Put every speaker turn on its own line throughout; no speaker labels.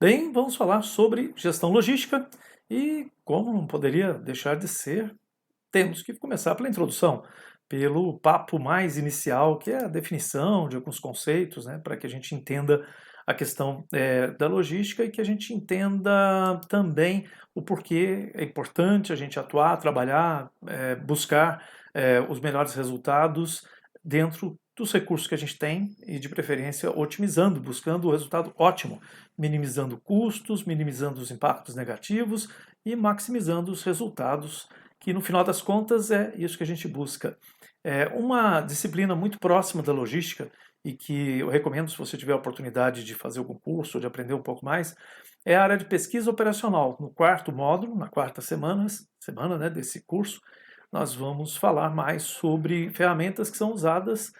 Bem, vamos falar sobre gestão logística e, como não poderia deixar de ser, temos que começar pela introdução, pelo papo mais inicial, que é a definição de alguns conceitos, né, para que a gente entenda a questão da logística e que a gente entenda também o porquê é importante a gente atuar, trabalhar, buscar os melhores resultados dentro dos recursos que a gente tem e, de preferência, otimizando, buscando o resultado ótimo, minimizando custos, minimizando os impactos negativos e maximizando os resultados que no final das contas é isso que a gente busca. É uma disciplina muito próxima da logística e que eu recomendo se você tiver a oportunidade de fazer algum curso ou de aprender um pouco mais, é a área de pesquisa operacional. No quarto módulo, na quarta semana né, desse curso, nós vamos falar mais sobre ferramentas que são usadas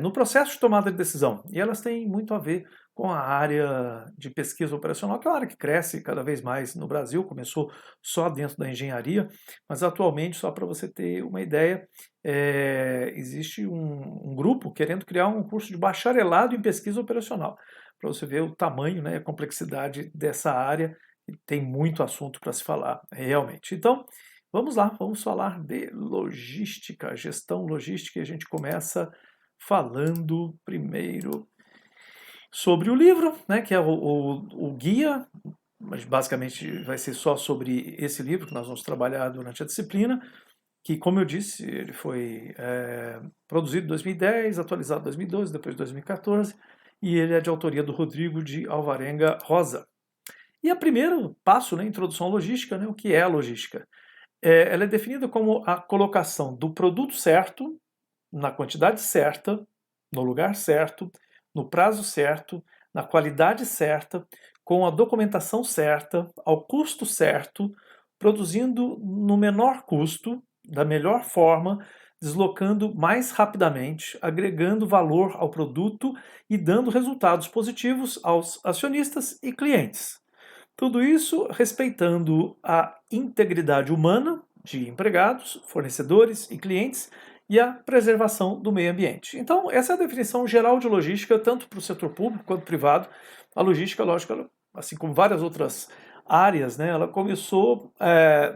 no processo de tomada de decisão. E elas têm muito a ver com a área de pesquisa operacional, que é uma área que cresce cada vez mais no Brasil, começou só dentro da engenharia, mas atualmente, só para você ter uma ideia, existe um grupo querendo criar um curso de bacharelado em pesquisa operacional, para você ver o tamanho, né, a complexidade dessa área, e tem muito assunto para se falar, realmente. Então, vamos lá, vamos falar de logística, gestão logística, e a gente começa falando primeiro sobre o livro, né, que é o guia, mas basicamente vai ser só sobre esse livro que nós vamos trabalhar durante a disciplina, que, como eu disse, ele foi produzido em 2010, atualizado em 2012, depois em 2014, e ele é de autoria do Rodrigo de Alvarenga Rosa. E o primeiro passo, né, introdução à logística, né, o que é a logística? Ela é definida como a colocação do produto certo, na quantidade certa, no lugar certo, no prazo certo, na qualidade certa, com a documentação certa, ao custo certo, produzindo no menor custo, da melhor forma, deslocando mais rapidamente, agregando valor ao produto e dando resultados positivos aos acionistas e clientes. Tudo isso respeitando a integridade humana de empregados, fornecedores e clientes e a preservação do meio ambiente. Então, essa é a definição geral de logística, tanto para o setor público quanto privado. A logística, lógico, ela, assim como várias outras áreas, né, ela começou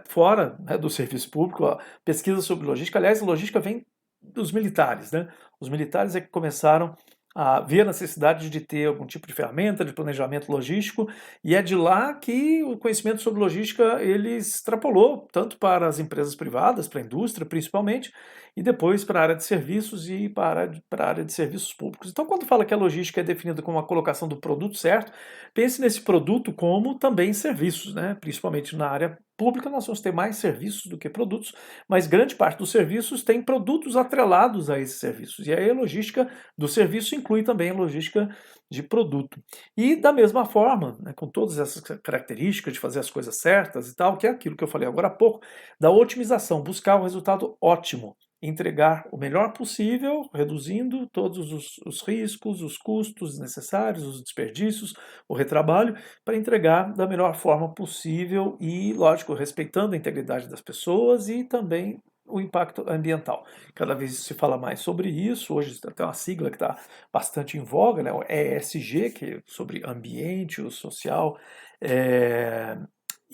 fora, né, do serviço público, a pesquisa sobre logística. Aliás, a logística vem dos militares, né? Os militares é que começaram a ver a necessidade de ter algum tipo de ferramenta de planejamento logístico, e é de lá que o conhecimento sobre logística ele extrapolou tanto para as empresas privadas, para a indústria principalmente, e depois para a área de serviços e para a área de serviços públicos. Então, quando fala que a logística é definida como a colocação do produto certo, pense nesse produto como também serviços, né? Principalmente na área pública, nós vamos ter mais serviços do que produtos, mas grande parte dos serviços tem produtos atrelados a esses serviços. E aí a logística do serviço inclui também a logística de produto. E da mesma forma, né, com todas essas características de fazer as coisas certas e tal, que é aquilo que eu falei agora há pouco, da otimização, buscar o resultado ótimo, entregar o melhor possível, reduzindo todos os riscos, os custos necessários, os desperdícios, o retrabalho, para entregar da melhor forma possível e, lógico, respeitando a integridade das pessoas e também o impacto ambiental. Cada vez se fala mais sobre isso, hoje tem até uma sigla que está bastante em voga, né, o ESG, que é sobre ambiente, o social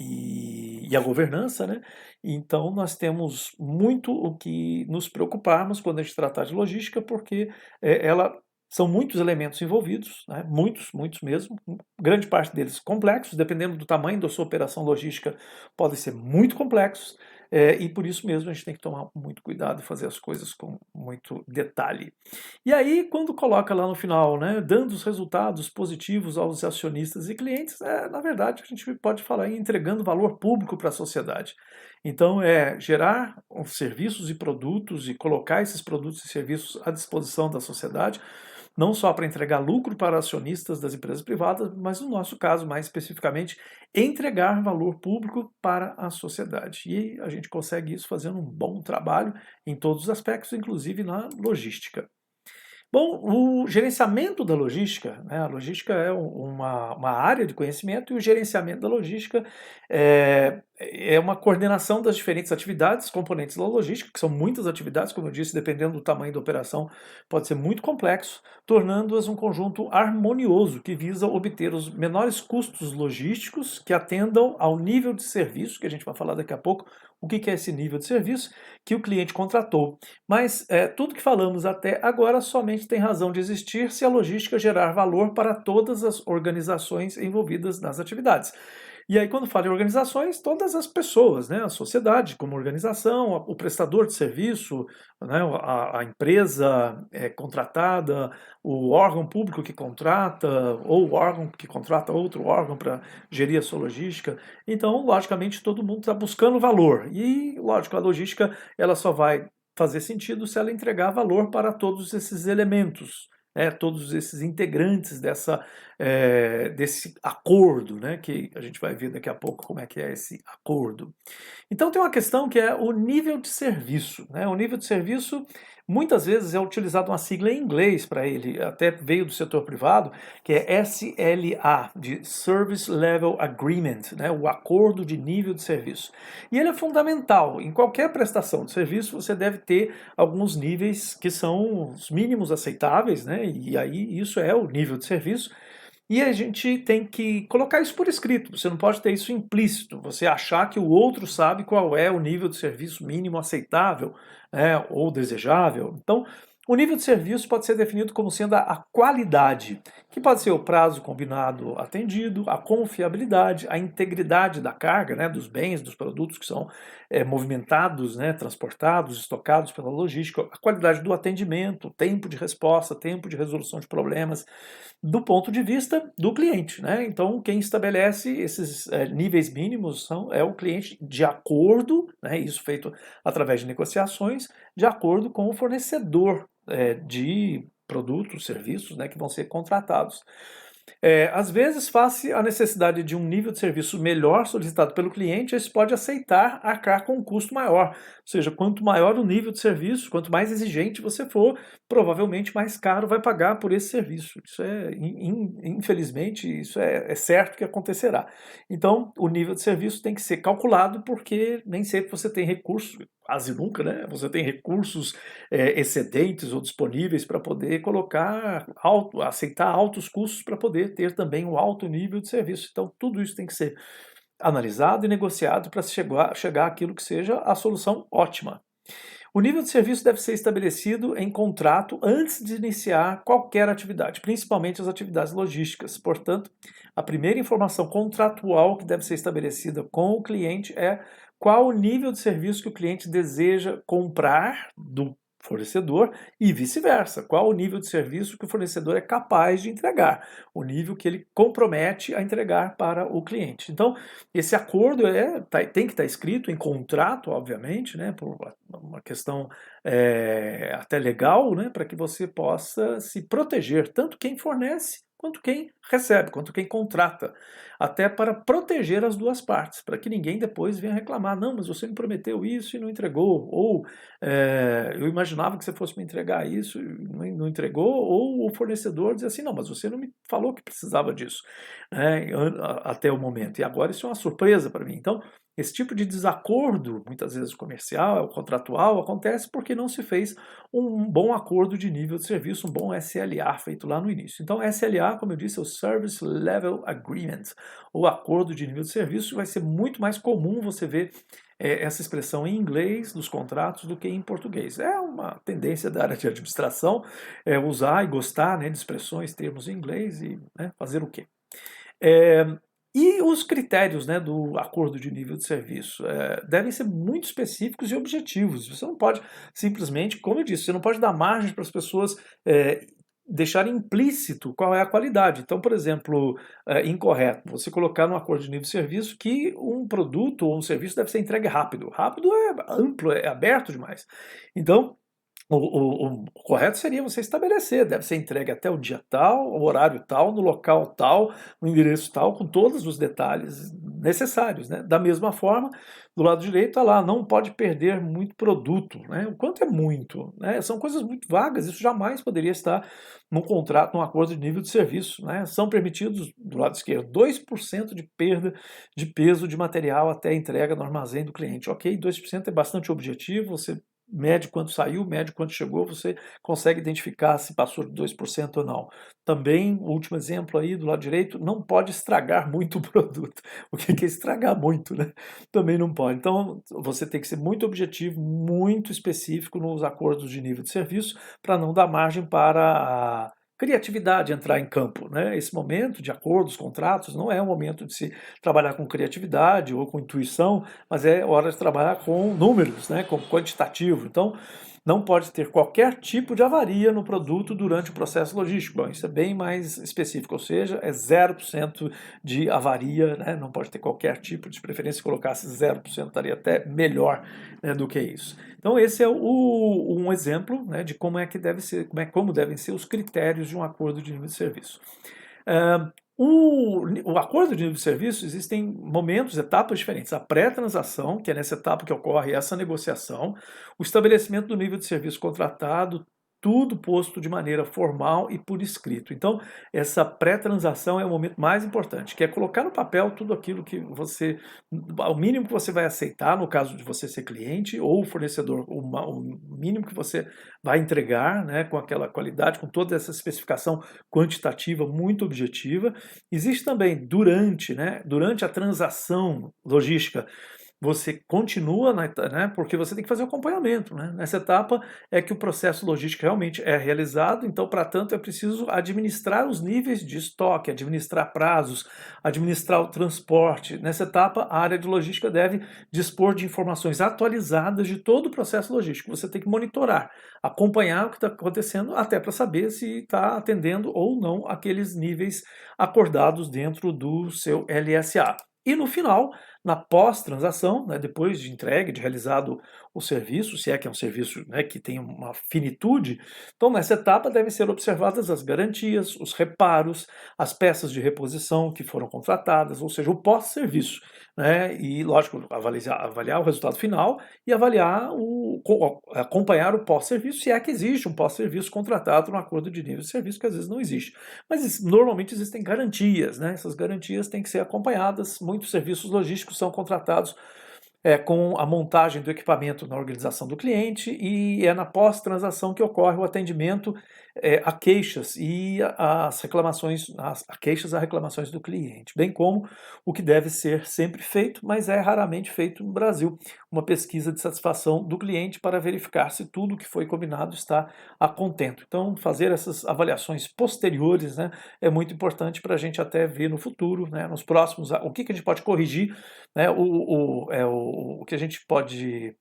e a governança, né? Então nós temos muito o que nos preocuparmos quando a gente tratar de logística, porque ela são muitos elementos envolvidos, né? Muitos mesmo, grande parte deles complexos, dependendo do tamanho da sua operação logística, podem ser muito complexos, e por isso mesmo a gente tem que tomar muito cuidado e fazer as coisas com muito detalhe. E aí, quando coloca lá no final, né, dando os resultados positivos aos acionistas e clientes, na verdade, a gente pode falar em entregando valor público para a sociedade. Então, é gerar os serviços e produtos e colocar esses produtos e serviços à disposição da sociedade, não só para entregar lucro para acionistas das empresas privadas, mas no nosso caso, mais especificamente, entregar valor público para a sociedade. E a gente consegue isso fazendo um bom trabalho em todos os aspectos, inclusive na logística. Bom, o gerenciamento da logística, né, a logística é uma área de conhecimento e o gerenciamento da logística é uma coordenação das diferentes atividades, componentes da logística, que são muitas atividades, como eu disse, dependendo do tamanho da operação, pode ser muito complexo, tornando-as um conjunto harmonioso que visa obter os menores custos logísticos que atendam ao nível de serviço, que a gente vai falar daqui a pouco, o que é esse nível de serviço que o cliente contratou. Mas tudo que falamos até agora somente tem razão de existir se a logística gerar valor para todas as organizações envolvidas nas atividades. E aí, quando falo em organizações, todas as pessoas, né? A sociedade como organização, o prestador de serviço, né? A empresa contratada, o órgão público que contrata, ou o órgão que contrata outro órgão para gerir a sua logística. Então, logicamente, todo mundo está buscando valor. E, lógico, a logística ela só vai fazer sentido se ela entregar valor para todos esses elementos. Todos esses integrantes desse acordo, né, que a gente vai ver daqui a pouco como é que é esse acordo. Então tem uma questão que é o nível de serviço, né? O nível de serviço muitas vezes é utilizado uma sigla em inglês para ele, até veio do setor privado, que é SLA, de Service Level Agreement, né? O acordo de nível de serviço. E ele é fundamental. Em qualquer prestação de serviço, você deve ter alguns níveis que são os mínimos aceitáveis, né? E aí isso é o nível de serviço. E a gente tem que colocar isso por escrito, você não pode ter isso implícito, você achar que o outro sabe qual é o nível de serviço mínimo aceitável, né, ou desejável. Então, o nível de serviço pode ser definido como sendo a qualidade, que pode ser o prazo combinado atendido, a confiabilidade, a integridade da carga, né, dos bens, dos produtos que são movimentados, né, transportados, estocados pela logística, a qualidade do atendimento, tempo de resposta, tempo de resolução de problemas, do ponto de vista do cliente, né? Então, quem estabelece esses níveis mínimos é o cliente de acordo, né, isso feito através de negociações, de acordo com o fornecedor de produtos, serviços, né, que vão ser contratados. Às vezes, face à necessidade de um nível de serviço melhor solicitado pelo cliente, esse pode aceitar arcar com um custo maior. Ou seja, quanto maior o nível de serviço, quanto mais exigente você for, provavelmente mais caro vai pagar por esse serviço. Isso infelizmente, isso é certo que acontecerá. Então, o nível de serviço tem que ser calculado porque nem sempre você tem recursos, quase nunca, né? Você tem recursos excedentes ou disponíveis para poder aceitar altos custos para poder ter também um alto nível de serviço. Então, tudo isso tem que ser analisado e negociado para chegar àquilo que seja a solução ótima. O nível de serviço deve ser estabelecido em contrato antes de iniciar qualquer atividade, principalmente as atividades logísticas. Portanto, a primeira informação contratual que deve ser estabelecida com o cliente é qual o nível de serviço que o cliente deseja comprar do fornecedor e vice-versa. Qual o nível de serviço que o fornecedor é capaz de entregar, o nível que ele compromete a entregar para o cliente. Então, esse acordo tem que estar escrito em contrato, obviamente, né, por uma questão até legal, né, para que você possa se proteger, tanto quem fornece quanto quem recebe, quanto quem contrata, até para proteger as duas partes, para que ninguém depois venha reclamar, não, mas você me prometeu isso e não entregou, ou eu imaginava que você fosse me entregar isso e não entregou, ou o fornecedor diz assim, não, mas você não me falou que precisava disso, né, até o momento, e agora isso é uma surpresa para mim. Então, esse tipo de desacordo, muitas vezes comercial, contratual, acontece porque não se fez um bom acordo de nível de serviço, um bom SLA feito lá no início. Então, SLA, como eu disse, é o Service Level Agreement, o acordo de nível de serviço. Vai ser muito mais comum você ver essa expressão em inglês dos contratos do que em português. É uma tendência da área de administração usar e gostar, né, de expressões, termos em inglês e, né, fazer o quê? E os critérios, né, do acordo de nível de serviço devem ser muito específicos e objetivos. Você não pode simplesmente, como eu disse, você não pode dar margem para as pessoas deixarem implícito qual é a qualidade. Então, por exemplo, incorreto, você colocar no acordo de nível de serviço que um produto ou um serviço deve ser entregue rápido. Rápido é amplo, é aberto demais. Então, O correto seria você estabelecer, deve ser entregue até o dia tal, o horário tal, no local tal, no endereço tal, com todos os detalhes necessários, né? Da mesma forma, do lado direito está lá, não pode perder muito produto, né? O quanto é muito, né? São coisas muito vagas, isso jamais poderia estar num contrato, num acordo de nível de serviço, né? São permitidos, do lado esquerdo, 2% de perda de peso de material até a entrega no armazém do cliente. Ok, 2% é bastante objetivo, você mede quanto saiu, mede quanto chegou, você consegue identificar se passou de 2% ou não. Também, o último exemplo aí do lado direito, não pode estragar muito o produto. O que é estragar muito, né? Também não pode. Então, você tem que ser muito objetivo, muito específico nos acordos de nível de serviço, para não dar margem para a criatividade entrar em campo, né? Esse momento de acordos, contratos, não é o momento de se trabalhar com criatividade ou com intuição, mas é hora de trabalhar com números, né, com quantitativo. Então, não pode ter qualquer tipo de avaria no produto durante o processo logístico. Bom, isso é bem mais específico, ou seja, é 0% de avaria, né, não pode ter qualquer tipo, de preferência se colocasse 0%, estaria até melhor, né, do que isso. Então, esse é um exemplo, né, de como é que deve ser, como devem ser os critérios de um acordo de nível de serviço. O acordo de nível de serviço, existem momentos, etapas diferentes. A pré-transação, que é nessa etapa que ocorre essa negociação, o estabelecimento do nível de serviço contratado, tudo posto de maneira formal e por escrito. Então, essa pré-transação é o momento mais importante, que é colocar no papel tudo aquilo que você, o mínimo que você vai aceitar, no caso de você ser cliente ou fornecedor, o mínimo que você vai entregar, né, com aquela qualidade, com toda essa especificação quantitativa muito objetiva. Existe também durante a transação logística, você continua, né, porque você tem que fazer o acompanhamento, né? Nessa etapa é que o processo logístico realmente é realizado, então, para tanto, é preciso administrar os níveis de estoque, administrar prazos, administrar o transporte. Nessa etapa, a área de logística deve dispor de informações atualizadas de todo o processo logístico. Você tem que monitorar, acompanhar o que está acontecendo, até para saber se está atendendo ou não aqueles níveis acordados dentro do seu LSA. E no final, na pós-transação, né, depois de entregue, de realizado o serviço, se é que é um serviço, né, que tem uma finitude, então nessa etapa devem ser observadas as garantias, os reparos, as peças de reposição que foram contratadas, ou seja, o pós-serviço, né, e lógico, avaliar o resultado final e acompanhar o pós-serviço, se é que existe um pós-serviço contratado no acordo de nível de serviço, que às vezes não existe. Mas normalmente existem garantias, né? Essas garantias têm que ser acompanhadas. Muitos serviços logísticos são contratados com a montagem do equipamento na organização do cliente, e é na pós-transação que ocorre o atendimento a queixas e as reclamações, a queixas a reclamações do cliente, bem como o que deve ser sempre feito, mas é raramente feito no Brasil, uma pesquisa de satisfação do cliente para verificar se tudo que foi combinado está a contento. Então, fazer essas avaliações posteriores, né, é muito importante para a gente até ver no futuro, né, nos próximos, o que a gente pode corrigir, né, o que a gente pode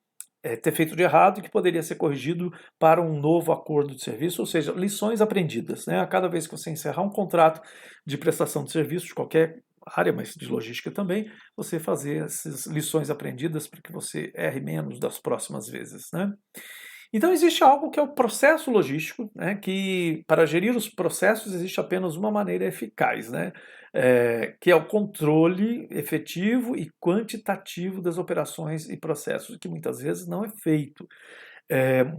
ter feito de errado e que poderia ser corrigido para um novo acordo de serviço, ou seja, lições aprendidas, né? A cada vez que você encerrar um contrato de prestação de serviço de qualquer área, mas de logística também, você fazer essas lições aprendidas para que você erre menos das próximas vezes, né? Então existe algo que é o processo logístico, né, que para gerir os processos existe apenas uma maneira eficaz, né, que é o controle efetivo e quantitativo das operações e processos, que muitas vezes não é feito.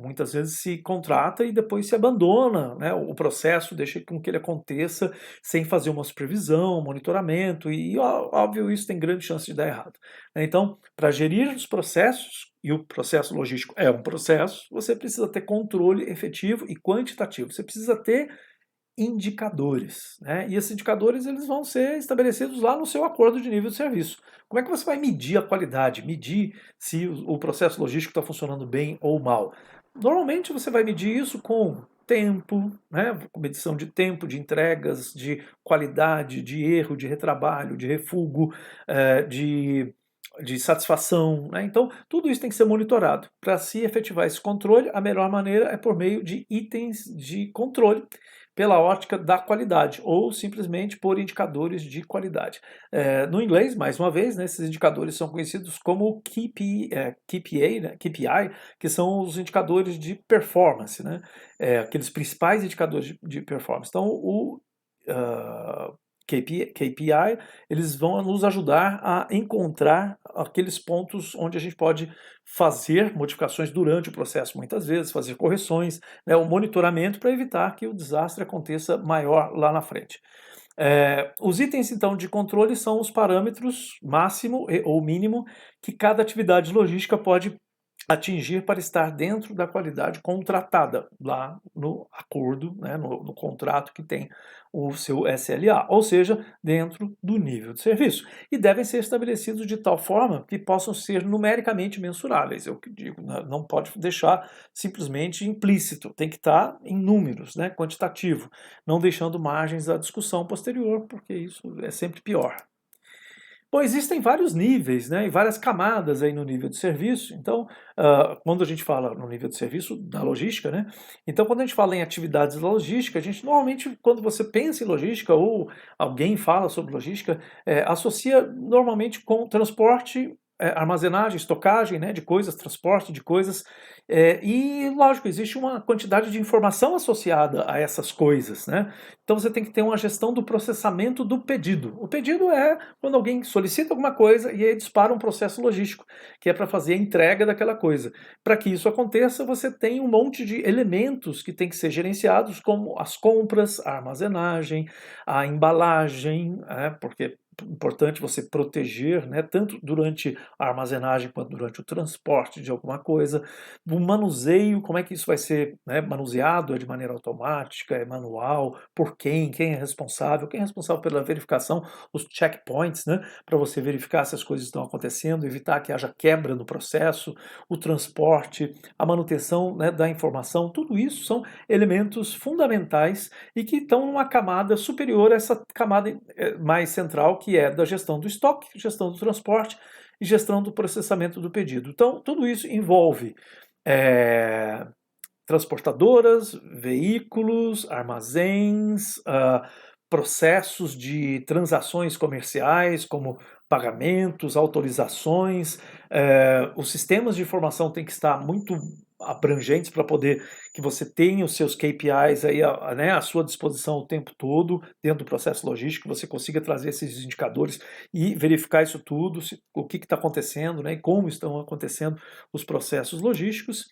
Muitas vezes se contrata e depois se abandona, né, o processo, deixa com que ele aconteça sem fazer uma supervisão, um monitoramento, e óbvio isso tem grande chance de dar errado, né? Então, para gerir os processos, e o processo logístico é um processo, você precisa ter controle efetivo e quantitativo, você precisa ter indicadores, né? E esses indicadores eles vão ser estabelecidos lá no seu acordo de nível de serviço. Como é que você vai medir a qualidade, medir se o processo logístico está funcionando bem ou mal? Normalmente você vai medir isso com tempo, né? Com medição de tempo, de entregas, de qualidade, de erro, de retrabalho, de refugo, de satisfação, né? Então, tudo isso tem que ser monitorado. Para se efetivar esse controle, a melhor maneira é por meio de itens de controle, pela ótica da qualidade, ou simplesmente por indicadores de qualidade. No inglês, mais uma vez, né, esses indicadores são conhecidos como KPI, né, KPI, que são os indicadores de performance, né, aqueles principais indicadores de performance. Então, KPI, eles vão nos ajudar a encontrar aqueles pontos onde a gente pode fazer modificações durante o processo, muitas vezes, fazer correções, né, o monitoramento para evitar que o desastre aconteça maior lá na frente. Os itens, então, de controle são os parâmetros máximo ou mínimo que cada atividade logística pode atingir para estar dentro da qualidade contratada, lá no acordo, né, no contrato que tem o seu SLA, ou seja, dentro do nível de serviço. E devem ser estabelecidos de tal forma que possam ser numericamente mensuráveis. Eu digo, não pode deixar simplesmente implícito, tem que estar em números, né, quantitativo, não deixando margens à discussão posterior, porque isso é sempre pior. Bom, existem vários níveis, né, e várias camadas aí no nível de serviço. Então, quando a gente fala no nível de serviço da logística, né, então quando a gente fala em atividades da logística, a gente normalmente, quando você pensa em logística ou alguém fala sobre logística, associa normalmente com transporte, armazenagem, estocagem, né, de coisas, transporte de coisas, e lógico, existe uma quantidade de informação associada a essas coisas, né? Então você tem que ter uma gestão do processamento do pedido. O pedido é quando alguém solicita alguma coisa e aí dispara um processo logístico, que é para fazer a entrega daquela coisa. Para que isso aconteça, você tem um monte de elementos que tem que ser gerenciados, como as compras, a armazenagem, a embalagem, porque é importante você proteger, né, tanto durante a armazenagem quanto durante o transporte de alguma coisa. O manuseio, como é que isso vai ser, né, manuseado? É de maneira automática, é manual? Por quem? Quem é responsável? Quem é responsável pela verificação? Os checkpoints, né, para você verificar se as coisas estão acontecendo, evitar que haja quebra no processo, o transporte, a manutenção, né, da informação, tudo isso são elementos fundamentais e que estão numa camada superior a essa camada mais central, que é da gestão do estoque, gestão do transporte e gestão do processamento do pedido. Então, tudo isso envolve transportadoras, veículos, armazéns, processos de transações comerciais, como pagamentos, autorizações. Os sistemas de informação têm que estar muito abrangentes para poder que você tenha os seus KPIs aí, né, à sua disposição o tempo todo, dentro do processo logístico, você consiga trazer esses indicadores e verificar isso tudo, o que está acontecendo, né, e como estão acontecendo os processos logísticos.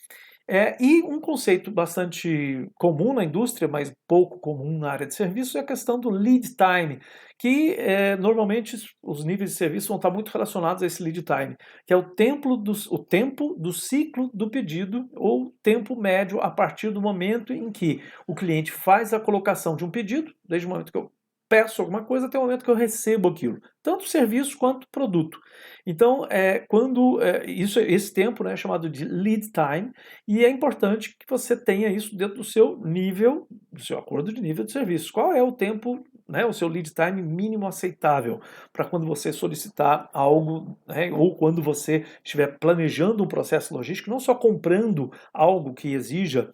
E um conceito bastante comum na indústria, mas pouco comum na área de serviços, é a questão do lead time, que normalmente os níveis de serviço vão estar muito relacionados a esse lead time, que é o tempo do ciclo do pedido, ou tempo médio a partir do momento em que o cliente faz a colocação de um pedido, desde o momento que eu peço alguma coisa até o momento que eu recebo aquilo, tanto serviço quanto produto. Então, esse tempo, né, é chamado de lead time, e é importante que você tenha isso dentro do seu nível, do seu acordo de nível de serviço. Qual é o tempo, né, o seu lead time mínimo aceitável para quando você solicitar algo, né, ou quando você estiver planejando um processo logístico, não só comprando algo que exija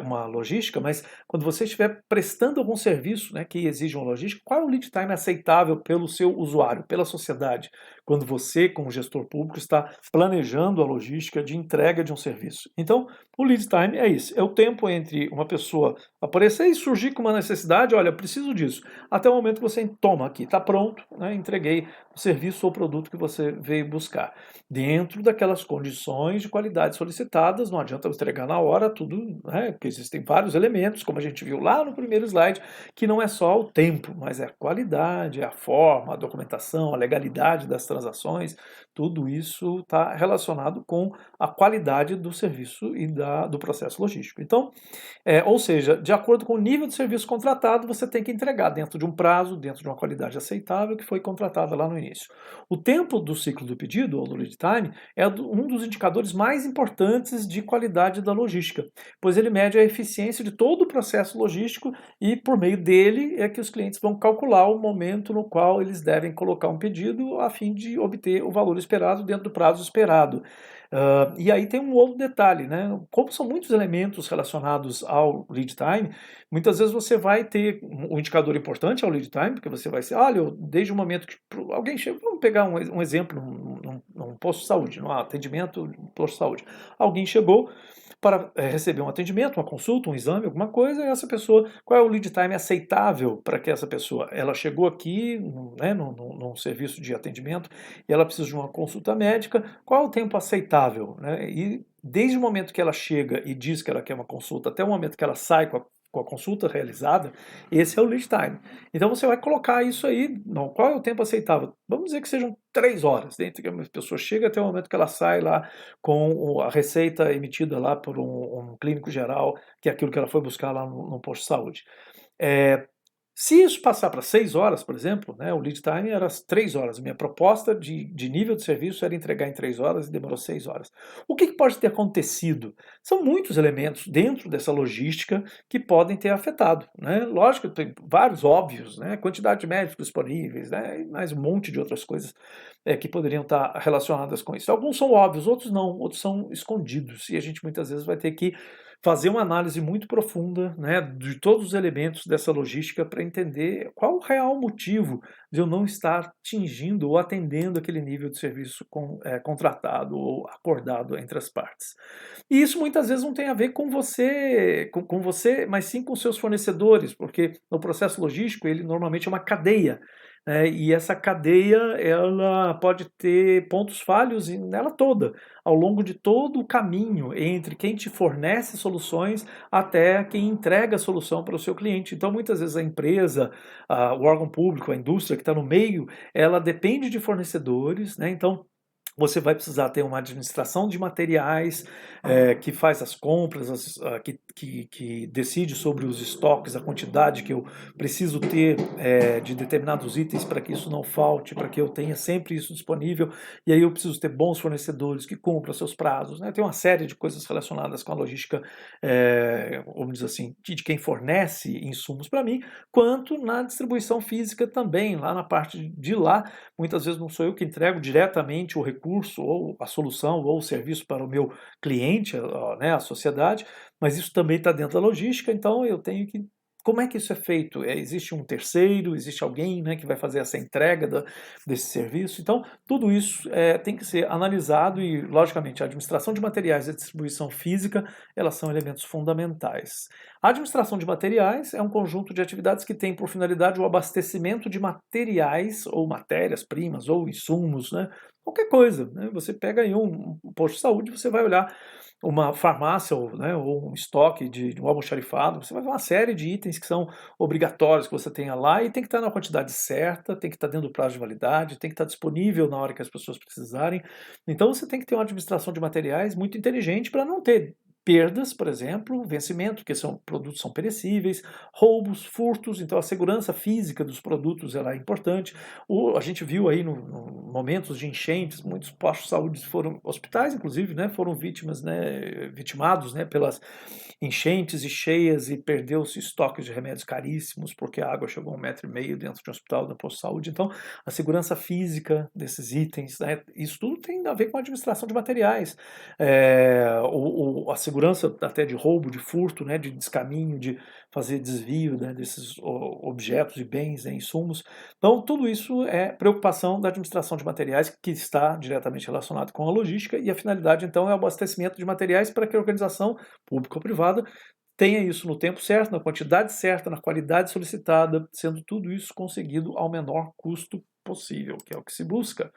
uma logística, mas quando você estiver prestando algum serviço, né, que exija uma logística, qual é o lead time aceitável pelo seu usuário, pela sociedade, quando você, como gestor público, está planejando a logística de entrega de um serviço. Então, o lead time é isso, é o tempo entre uma pessoa aparecer e surgir com uma necessidade, olha, preciso disso, até o momento que você toma aqui, está pronto, né, entreguei o serviço ou produto que você veio buscar, dentro daquelas condições de qualidade solicitadas. Não adianta você entregar na hora tudo, né, porque existem vários elementos, como a gente viu lá no primeiro slide, que não é só o tempo, mas é a qualidade, é a forma, a documentação, a legalidade das transações, tudo isso está relacionado com a qualidade do serviço e do processo logístico. Então, ou seja, de acordo com o nível de serviço contratado, você tem que entregar dentro de um prazo, dentro de uma qualidade aceitável que foi contratada lá no início. O tempo do ciclo do pedido, ou do lead time, é um dos indicadores mais importantes de qualidade da logística, pois ele mede a eficiência de todo o processo logístico e, por meio dele, é que os clientes vão calcular o momento no qual eles devem colocar um pedido a fim de obter o valor esperado dentro do prazo esperado. E aí tem um outro detalhe, né? Como são muitos elementos relacionados ao lead time, muitas vezes você vai ter um indicador importante ao lead time, porque você vai ser, olha, desde o momento que alguém chega, vamos pegar um exemplo num posto de saúde, num atendimento num posto de saúde. Alguém chegou para receber um atendimento, uma consulta, um exame, alguma coisa, e essa pessoa, qual é o lead time aceitável para que essa pessoa, ela chegou aqui, né, num serviço de atendimento, e ela precisa de uma consulta médica, qual é o tempo aceitável, né? E desde o momento que ela chega e diz que ela quer uma consulta, até o momento que ela sai com a consulta realizada, esse é o lead time. Então você vai colocar isso aí, não, qual é o tempo aceitável? Vamos dizer que sejam 3 horas, desde que a pessoa chega até o momento que ela sai lá com a receita emitida lá por um clínico geral, que é aquilo que ela foi buscar lá no posto de saúde. Se isso passar para 6 horas, por exemplo, né, o lead time era 3 horas. Minha proposta de nível de serviço era entregar em 3 horas e demorou 6 horas. O que pode ter acontecido? São muitos elementos dentro dessa logística que podem ter afetado. Né? Lógico que tem vários óbvios, né? Quantidade de médicos disponíveis, né? E mais um monte de outras coisas que poderiam estar relacionadas com isso. Alguns são óbvios, outros não, outros são escondidos. E a gente muitas vezes vai ter que fazer uma análise muito profunda, né, de todos os elementos dessa logística para entender qual o real motivo de eu não estar atingindo ou atendendo aquele nível de serviço contratado ou acordado entre as partes. E isso muitas vezes não tem a ver com você, com você, mas sim com seus fornecedores, porque no processo logístico ele normalmente é uma cadeia. E essa cadeia ela pode ter pontos falhos nela toda, ao longo de todo o caminho entre quem te fornece soluções até quem entrega a solução para o seu cliente. Então, muitas vezes a empresa, o órgão público, a indústria que está no meio, ela depende de fornecedores, né? Então, você vai precisar ter uma administração de materiais que faz as compras, que decide sobre os estoques, a quantidade que eu preciso ter de determinados itens para que isso não falte, para que eu tenha sempre isso disponível. E aí eu preciso ter bons fornecedores que cumpram seus prazos. Né? Tem uma série de coisas relacionadas com a logística, vamos dizer assim, de quem fornece insumos para mim, quanto na distribuição física também, lá na parte de lá. Muitas vezes não sou eu que entrego diretamente o recurso ou a solução ou o serviço para o meu cliente, né, a sociedade, mas isso também está dentro da logística, então eu tenho que... Como é que isso é feito? Existe um terceiro, existe alguém, né, que vai fazer essa entrega desse serviço? Então, tudo isso tem que ser analisado e, logicamente, a administração de materiais e a distribuição física, elas são elementos fundamentais. A administração de materiais é um conjunto de atividades que tem por finalidade o abastecimento de materiais ou matérias-primas ou insumos, né? Qualquer coisa. Né? Você pega aí um posto de saúde, você vai olhar uma farmácia ou um estoque de um almoxarifado, você vai ver uma série de itens que são obrigatórios que você tenha lá e tem que estar na quantidade certa, tem que estar dentro do prazo de validade, tem que estar disponível na hora que as pessoas precisarem. Então você tem que ter uma administração de materiais muito inteligente para não ter perdas, por exemplo, vencimento, porque produtos são perecíveis, roubos, furtos, então a segurança física dos produtos ela é importante. A gente viu aí no momentos de enchentes, muitos postos de saúde hospitais inclusive, né, foram vitimados, né, pelas enchentes e cheias e perdeu-se estoques de remédios caríssimos porque a água chegou a 1,5 m dentro de um hospital, de um posto de saúde. Então, a segurança física desses itens, né, isso tudo tem a ver com a administração de materiais. A segurança até de roubo, de furto, né, de descaminho, de fazer desvio, né, desses objetos e bens, né, insumos. Então, tudo isso é preocupação da administração de materiais que está diretamente relacionado com a logística e a finalidade, então, é o abastecimento de materiais para que a organização pública ou privada tenha isso no tempo certo, na quantidade certa, na qualidade solicitada, sendo tudo isso conseguido ao menor custo possível, que é o que se busca.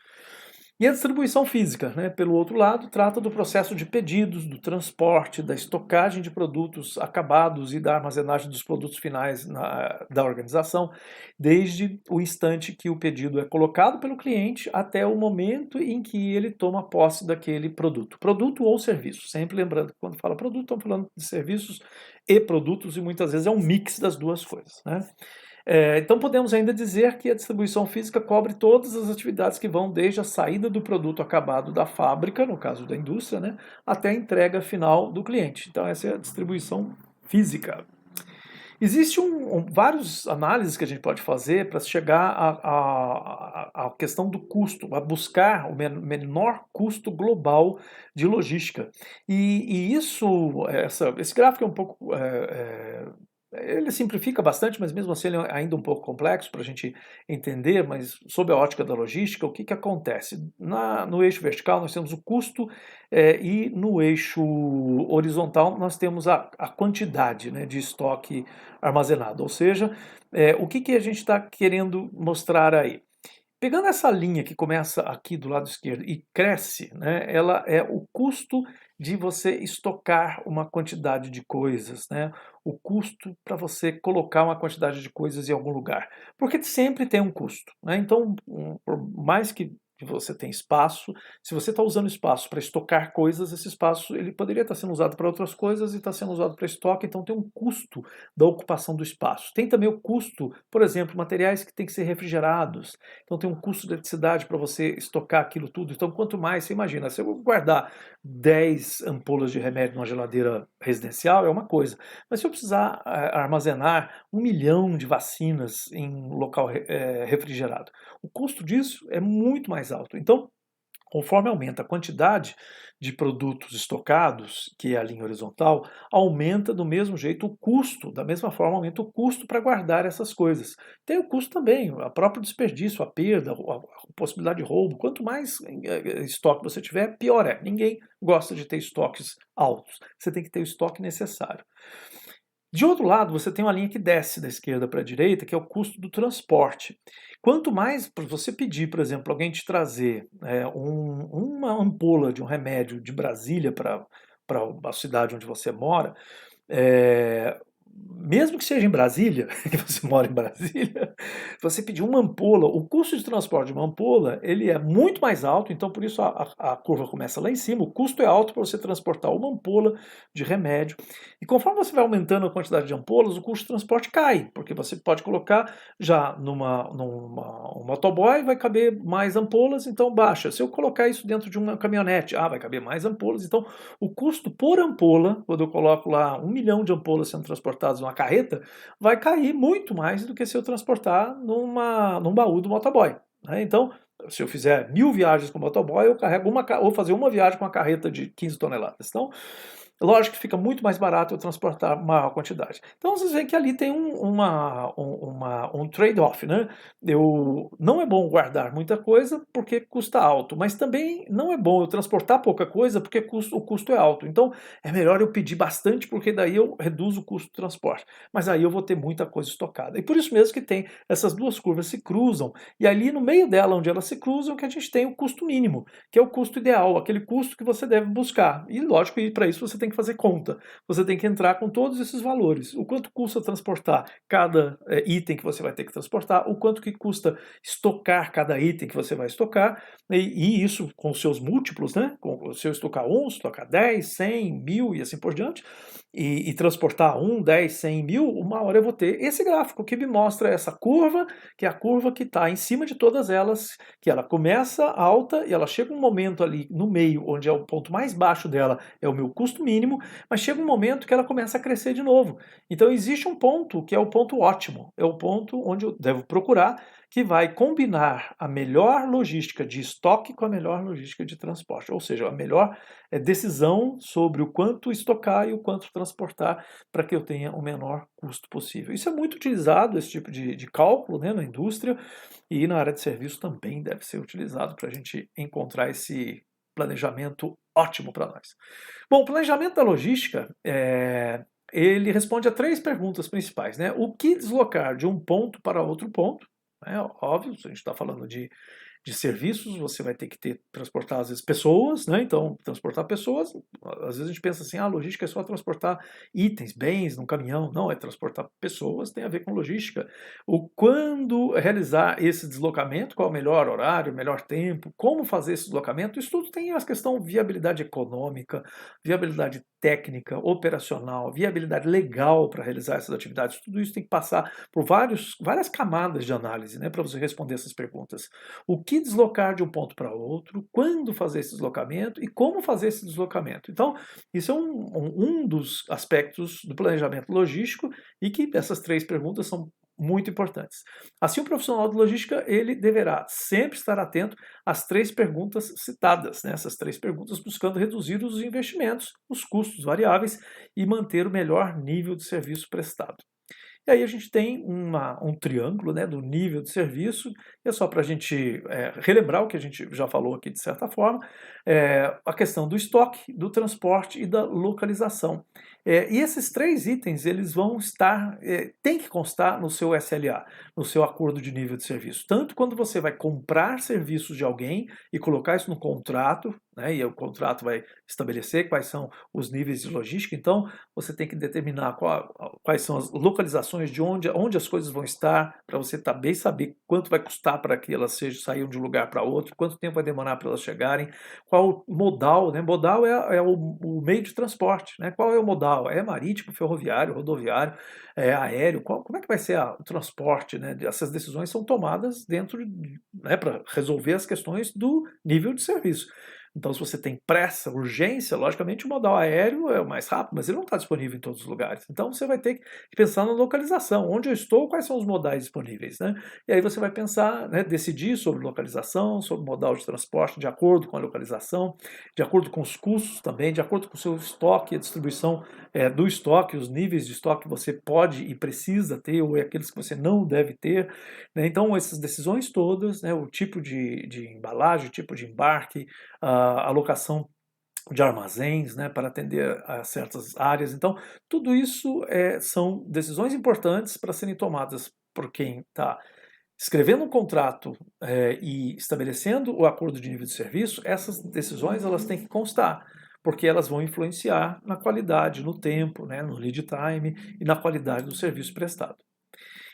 E a distribuição física, né, pelo outro lado, trata do processo de pedidos, do transporte, da estocagem de produtos acabados e da armazenagem dos produtos finais da organização, desde o instante que o pedido é colocado pelo cliente até o momento em que ele toma posse daquele produto. Produto ou serviço. Sempre lembrando que quando fala produto, estamos falando de serviços e produtos e muitas vezes é um mix das duas coisas. Né? Então podemos ainda dizer que a distribuição física cobre todas as atividades que vão desde a saída do produto acabado da fábrica, no caso da indústria, né, até a entrega final do cliente. Então essa é a distribuição física. Existem vários análises que a gente pode fazer para chegar à questão do custo, a buscar o menor custo global de logística. E esse gráfico é um pouco. Ele simplifica bastante, mas mesmo assim ele é ainda um pouco complexo para a gente entender, mas sob a ótica da logística, o que acontece? No eixo vertical nós temos o custo e no eixo horizontal nós temos a quantidade, né, de estoque armazenado. Ou seja, o que a gente está querendo mostrar aí? Pegando essa linha que começa aqui do lado esquerdo e cresce, né, ela é o custo de você estocar uma quantidade de coisas, né, o custo para você colocar uma quantidade de coisas em algum lugar. Porque sempre tem um custo, né? Então, por mais que você tenha espaço, se você está usando espaço para estocar coisas, esse espaço ele poderia estar sendo usado para outras coisas e está sendo usado para estoque, então tem um custo da ocupação do espaço. Tem também o custo, por exemplo, materiais que têm que ser refrigerados, então tem um custo de eletricidade para você estocar aquilo tudo. Então, quanto mais, você imagina, se eu guardar 10 ampolas de remédio numa geladeira residencial, é uma coisa. Mas se eu precisar armazenar 1 milhão de vacinas em um local refrigerado, o custo disso é muito mais alto. Então, conforme aumenta a quantidade de produtos estocados, que é a linha horizontal, aumenta do mesmo jeito o custo, da mesma forma aumenta o custo para guardar essas coisas. Tem o custo também, o próprio desperdício, a perda, a possibilidade de roubo. Quanto mais estoque você tiver, pior é. Ninguém gosta de ter estoques altos. Você tem que ter o estoque necessário. De outro lado, você tem uma linha que desce da esquerda para a direita, que é o custo do transporte. Quanto mais você pedir, por exemplo, alguém te trazer uma ampola de um remédio de Brasília para a cidade onde você mora, é, mesmo que seja em Brasília, que você mora em Brasília, você pedir uma ampola, o custo de transporte de uma ampola, ele é muito mais alto, então por isso a curva começa lá em cima, o custo é alto para você transportar uma ampola de remédio, e conforme você vai aumentando a quantidade de ampolas, o custo de transporte cai, porque você pode colocar já um motoboy, vai caber mais ampolas, então baixa. Se eu colocar isso dentro de uma caminhonete, vai caber mais ampolas, então o custo por ampola, quando eu coloco lá 1 milhão de ampolas sendo transportadas numa carreta, vai cair muito mais do que se eu transportar num baú do motoboy, né? Então, se eu fizer 1.000 viagens com motoboy, eu carrego ou fazer uma viagem com uma carreta de 15 toneladas. Então, lógico que fica muito mais barato eu transportar maior quantidade. Então vocês veem que ali tem um trade-off, né? Não é bom guardar muita coisa porque custa alto, mas também não é bom eu transportar pouca coisa porque o custo é alto. Então é melhor eu pedir bastante porque daí eu reduzo o custo do transporte. Mas aí eu vou ter muita coisa estocada. E por isso mesmo que tem essas duas curvas se cruzam e ali no meio dela, onde elas se cruzam, que a gente tem o custo mínimo, que é o custo ideal, aquele custo que você deve buscar. E lógico, e para isso você tem que fazer conta. Você tem que entrar com todos esses valores. O quanto custa transportar cada item que você vai ter que transportar, o quanto que custa estocar cada item que você vai estocar, e isso com os seus múltiplos, né? Se eu estocar 1, estocar 10, 100, 1.000 e assim por diante, e transportar 1, 10, 100, 1.000, uma hora eu vou ter esse gráfico que me mostra essa curva, que é a curva que está em cima de todas elas, que ela começa alta e ela chega um momento ali no meio, onde é o ponto mais baixo dela, é o meu custo mínimo, mas chega um momento que ela começa a crescer de novo. Então existe um ponto que é o ponto ótimo, é o ponto onde eu devo procurar, que vai combinar a melhor logística de estoque com a melhor logística de transporte, ou seja, a melhor decisão sobre o quanto estocar e o quanto transportar para que eu tenha o menor custo possível. Isso é muito utilizado, esse tipo de cálculo, né, na indústria, e na área de serviço também deve ser utilizado para a gente encontrar esse planejamento ótimo para nós. Bom, o planejamento da logística, ele responde a 3 perguntas principais, né? O que deslocar de um ponto para outro ponto? É óbvio, se a gente está falando de serviços, você vai ter que transportar, às vezes, pessoas, né? Então, transportar pessoas, às vezes a gente pensa assim, logística é só transportar itens, bens num caminhão. Não, é transportar pessoas, tem a ver com logística. Quando realizar esse deslocamento, qual é o melhor horário, o melhor tempo, como fazer esse deslocamento, isso tudo tem as questões viabilidade econômica, viabilidade técnica, operacional, viabilidade legal para realizar essas atividades, tudo isso tem que passar por várias camadas de análise, né, para você responder essas perguntas. O que que deslocar de um ponto para outro, quando fazer esse deslocamento e como fazer esse deslocamento. Então, isso é um dos aspectos do planejamento logístico e que essas 3 perguntas são muito importantes. Assim, o profissional de logística, ele deverá sempre estar atento às 3 perguntas citadas, né? Essas 3 perguntas buscando reduzir os investimentos, os custos variáveis e manter o melhor nível de serviço prestado. E aí a gente tem um triângulo, né, do nível de serviço, e é só para a gente relembrar o que a gente já falou aqui de certa forma, a questão do estoque, do transporte e da localização. E esses 3 itens, eles vão estar, tem que constar no seu SLA, no seu acordo de nível de serviço. Tanto quando você vai comprar serviços de alguém e colocar isso no contrato, né, e o contrato vai estabelecer quais são os níveis de logística, então você tem que determinar quais são as localizações de onde as coisas vão estar, para você também saber quanto vai custar para que elas saiam de um lugar para outro, quanto tempo vai demorar para elas chegarem, qual o modal, né? Modal é o meio de transporte, né? Qual é o modal? É marítimo, ferroviário, rodoviário, aéreo? Como é que vai ser o transporte, né? Essas decisões são tomadas né, para resolver as questões do nível de serviço. Então, se você tem pressa, urgência, logicamente o modal aéreo é o mais rápido, mas ele não está disponível em todos os lugares. Então, você vai ter que pensar na localização, onde eu estou, quais são os modais disponíveis, né? E aí você vai pensar, né, decidir sobre localização, sobre modal de transporte, de acordo com a localização, de acordo com os custos também, de acordo com o seu estoque, a distribuição do estoque, os níveis de estoque que você pode e precisa ter, ou aqueles que você não deve ter, né? Então, essas decisões todas, né, o tipo de embalagem, o tipo de embarque, a alocação de armazéns, né, para atender a certas áreas. Então, tudo isso são decisões importantes para serem tomadas por quem está escrevendo um contrato e estabelecendo o acordo de nível de serviço. Essas decisões elas têm que constar, porque elas vão influenciar na qualidade, no tempo, né, no lead time e na qualidade do serviço prestado.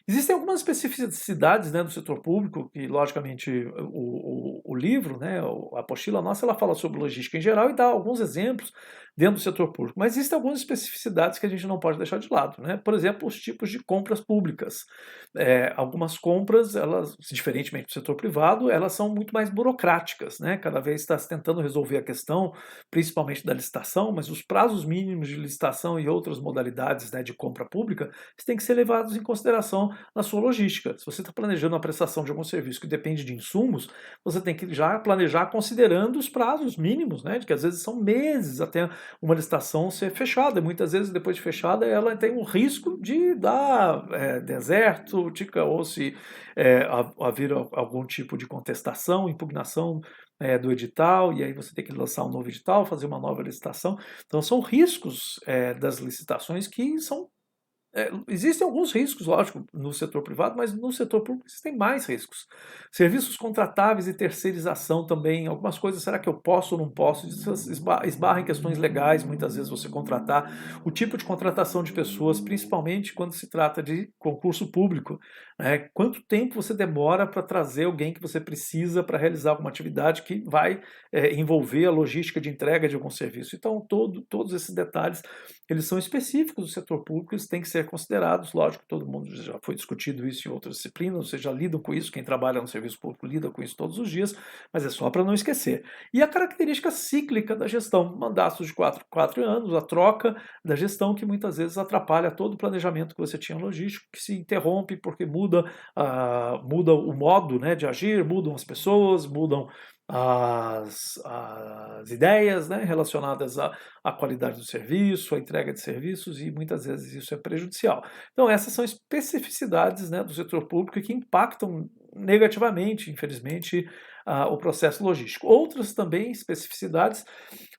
Existem algumas especificidades, né, do setor público, que logicamente o livro, né, a apostila nossa, ela fala sobre logística em geral e dá alguns exemplos dentro do setor público, mas existem algumas especificidades que a gente não pode deixar de lado, né? Por exemplo, os tipos de compras públicas. Algumas compras, elas, diferentemente do setor privado, elas são muito mais burocráticas, né? Cada vez está se tentando resolver a questão, principalmente da licitação, mas os prazos mínimos de licitação e outras modalidades, né, de compra pública têm que ser levados em consideração na sua logística. Se você está planejando a prestação de algum serviço que depende de insumos, você tem que já planejar considerando os prazos mínimos, né, de que às vezes são meses até uma licitação ser fechada. E muitas vezes, depois de fechada, ela tem um risco de dar deserto, ou se haver algum tipo de contestação, impugnação do edital, e aí você tem que lançar um novo edital, fazer uma nova licitação. Então, são riscos das licitações que são existem alguns riscos, lógico, no setor privado, mas no setor público existem mais riscos. Serviços contratáveis e terceirização também, algumas coisas, será que eu posso ou não posso? Isso esbarra em questões legais, muitas vezes você contratar, o tipo de contratação de pessoas, principalmente quando se trata de concurso público, né? Quanto tempo você demora para trazer alguém que você precisa para realizar alguma atividade que vai envolver a logística de entrega de algum serviço. Então, todos esses detalhes, eles são específicos do setor público, eles têm que ser considerados, lógico, todo mundo já foi discutido isso em outras disciplinas, vocês já lidam com isso, quem trabalha no serviço público lida com isso todos os dias, mas é só para não esquecer. E a característica cíclica da gestão, mandatos de 4 anos, a troca da gestão que muitas vezes atrapalha todo o planejamento que você tinha logístico, que se interrompe porque muda o modo, né, de agir, mudam as pessoas, mudam as ideias, né, relacionadas à qualidade do serviço, à entrega de serviços, e muitas vezes isso é prejudicial. Então, essas são especificidades, né, do setor público que impactam negativamente, infelizmente, o processo logístico. Outras também especificidades,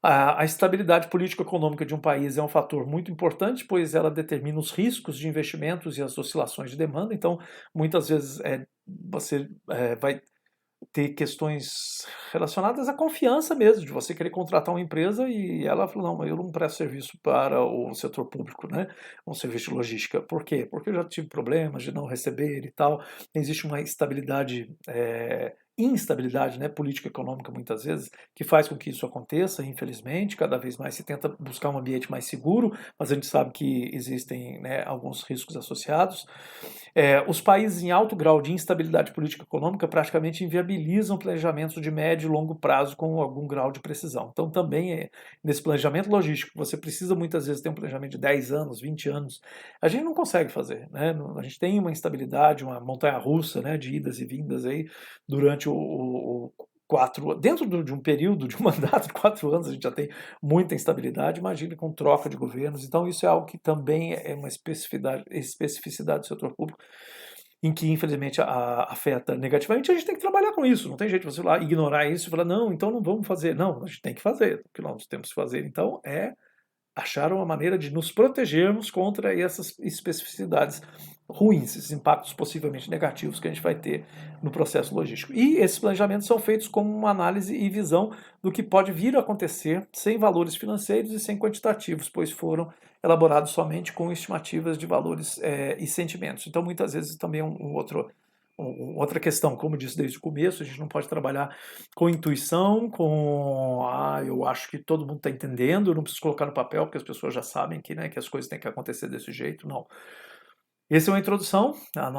a estabilidade político-econômica de um país é um fator muito importante, pois ela determina os riscos de investimentos e as oscilações de demanda. Então, muitas vezes você vai ter questões relacionadas à confiança mesmo, de você querer contratar uma empresa e ela falou, não, eu não presto serviço para o setor público, né? Um serviço de logística. Por quê? Porque eu já tive problemas de não receber e tal. Existe uma estabilidade instabilidade, né, política econômica muitas vezes, que faz com que isso aconteça, infelizmente, cada vez mais se tenta buscar um ambiente mais seguro, mas a gente sabe que existem, né, alguns riscos associados. Os países em alto grau de instabilidade política econômica praticamente inviabilizam planejamentos de médio e longo prazo com algum grau de precisão. Então, também nesse planejamento logístico, você precisa muitas vezes ter um planejamento de 10 anos, 20 anos. A gente não consegue fazer, né? A gente tem uma instabilidade, uma montanha-russa, né, de idas e vindas aí durante dentro de um período, de um mandato de 4 anos, a gente já tem muita instabilidade, imagine com troca de governos. Então, isso é algo que também é uma especificidade do setor público, em que, infelizmente, afeta negativamente. A gente tem que trabalhar com isso, não tem jeito de você lá ignorar isso e falar, não, então não vamos fazer. Não, a gente tem que fazer, o que nós temos que fazer, então, achar uma maneira de nos protegermos contra essas especificidades ruins, esses impactos possivelmente negativos que a gente vai ter no processo logístico. E esses planejamentos são feitos com uma análise e visão do que pode vir a acontecer sem valores financeiros e sem quantitativos, pois foram elaborados somente com estimativas de valores e sentimentos. Então, muitas vezes, também é outra questão, como eu disse desde o começo, a gente não pode trabalhar com intuição, eu acho que todo mundo está entendendo, eu não preciso colocar no papel, porque as pessoas já sabem que, né, que as coisas têm que acontecer desse jeito, não. Essa é uma introdução a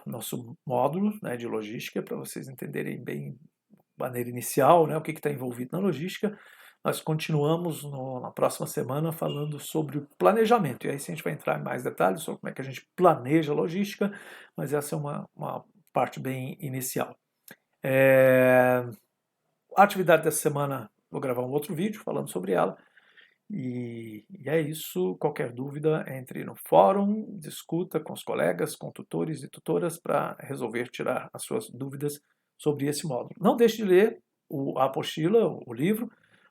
nosso módulo, né, de logística, para vocês entenderem bem de maneira inicial, né, o que está envolvido na logística. Nós continuamos na próxima semana falando sobre o planejamento, e aí sim a gente vai entrar em mais detalhes sobre como é que a gente planeja a logística, mas essa é uma parte bem inicial. A atividade dessa semana, vou gravar um outro vídeo falando sobre ela, e é isso. Qualquer dúvida, entre no fórum, discuta com os colegas, com tutores e tutoras para resolver tirar as suas dúvidas sobre esse módulo. Não deixe de ler a apostila, o livro,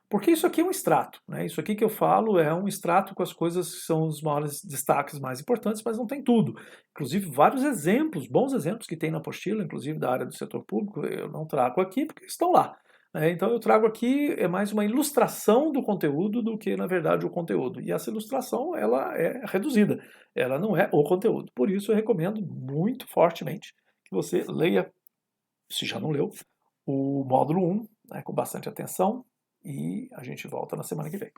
porque isso aqui é um extrato, né? Isso aqui que eu falo é um extrato com as coisas que são os maiores destaques mais importantes, mas não tem tudo. Inclusive, vários exemplos, bons exemplos que tem na apostila, inclusive da área do setor público, eu não trago aqui porque estão lá. Então eu trago aqui mais uma ilustração do conteúdo do que, na verdade, o conteúdo. E essa ilustração, ela é reduzida, ela não é o conteúdo. Por isso eu recomendo muito fortemente que você leia, se já não leu, o módulo 1, né, com bastante atenção, e a gente volta na semana que vem.